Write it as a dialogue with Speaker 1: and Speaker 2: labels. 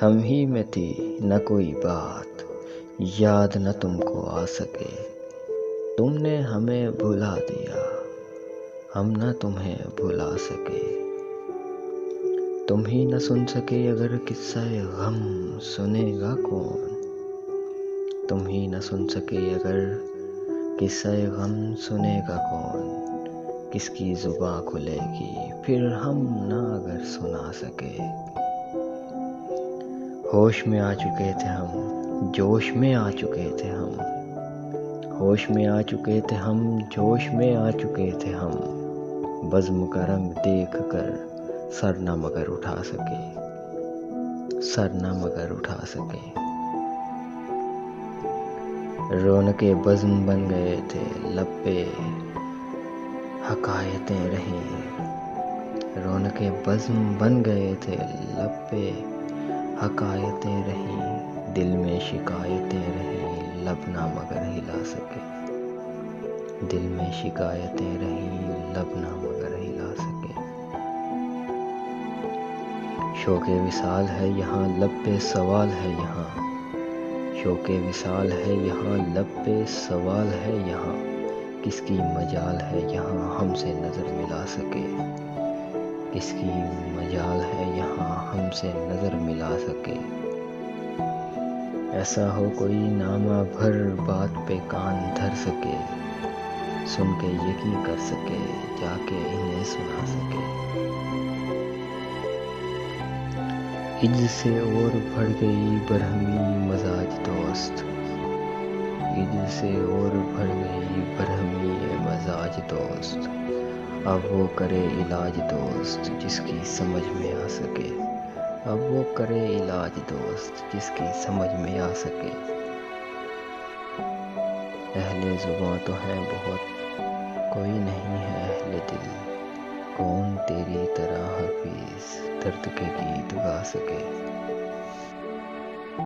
Speaker 1: ہم ہی میں تھی نہ کوئی بات، یاد نہ تم کو آ سکے، تم نے ہمیں بھلا دیا، ہم نہ تمہیں بھلا سکے۔ تم ہی نہ سن سکے اگر قصہ غم سنے گا کون، تم ہی نہ سن سکے اگر قصہ غم سنے گا کون، کس کی زباں کھلے گی پھر ہم نہ اگر سنا سکے۔ ہوش میں آ چکے تھے ہم، جوش میں آ چکے تھے ہم، ہوش میں آ چکے تھے ہم، جوش میں آ چکے تھے ہم، بزم کا رنگ دیکھ کر سر نہ مگر اٹھا سکے، سر نہ مگر اٹھا سکے۔ رونقیں بزم بن گئے تھے لب پہ حکایتیں رہیں، رونقیں بزم بن گئے تھے لب پہ حکایتیں رہیں، دل میں شکایتیں رہیں لب نہ مگر ہلا سکے، دل میں شکایتیں رہیں لب نہ مگر ہلا سکے۔ شوق وصال ہے یہاں لب پہ سوال ہے یہاں، شوق وصال ہے یہاں لب پہ سوال ہے یہاں، کس کی مجال ہے یہاں ہم سے نظر ملا سکے، کس کی مجال ہے یہاں ہم سے نظر ملا سکے۔ ایسا ہو کوئی نامہ بھر بات پہ کان دھر سکے، سن کے یقین کر سکے، جا کے انہیں سنا سکے۔ عجز سے اور بڑھ گئی برہمی مزاج دوست، عجز سے اور بڑھ گئی برہمی مزاج دوست، اب وہ کرے علاج دوست جس کی سمجھ میں آ سکے، اب وہ کرے علاج دوست جس کی سمجھ میں آ سکے۔ اہل زباں تو ہیں بہت، کوئی نہیں ہے اہل دل، کون تیری طرح حفیظ درد کے گیت گا سکے۔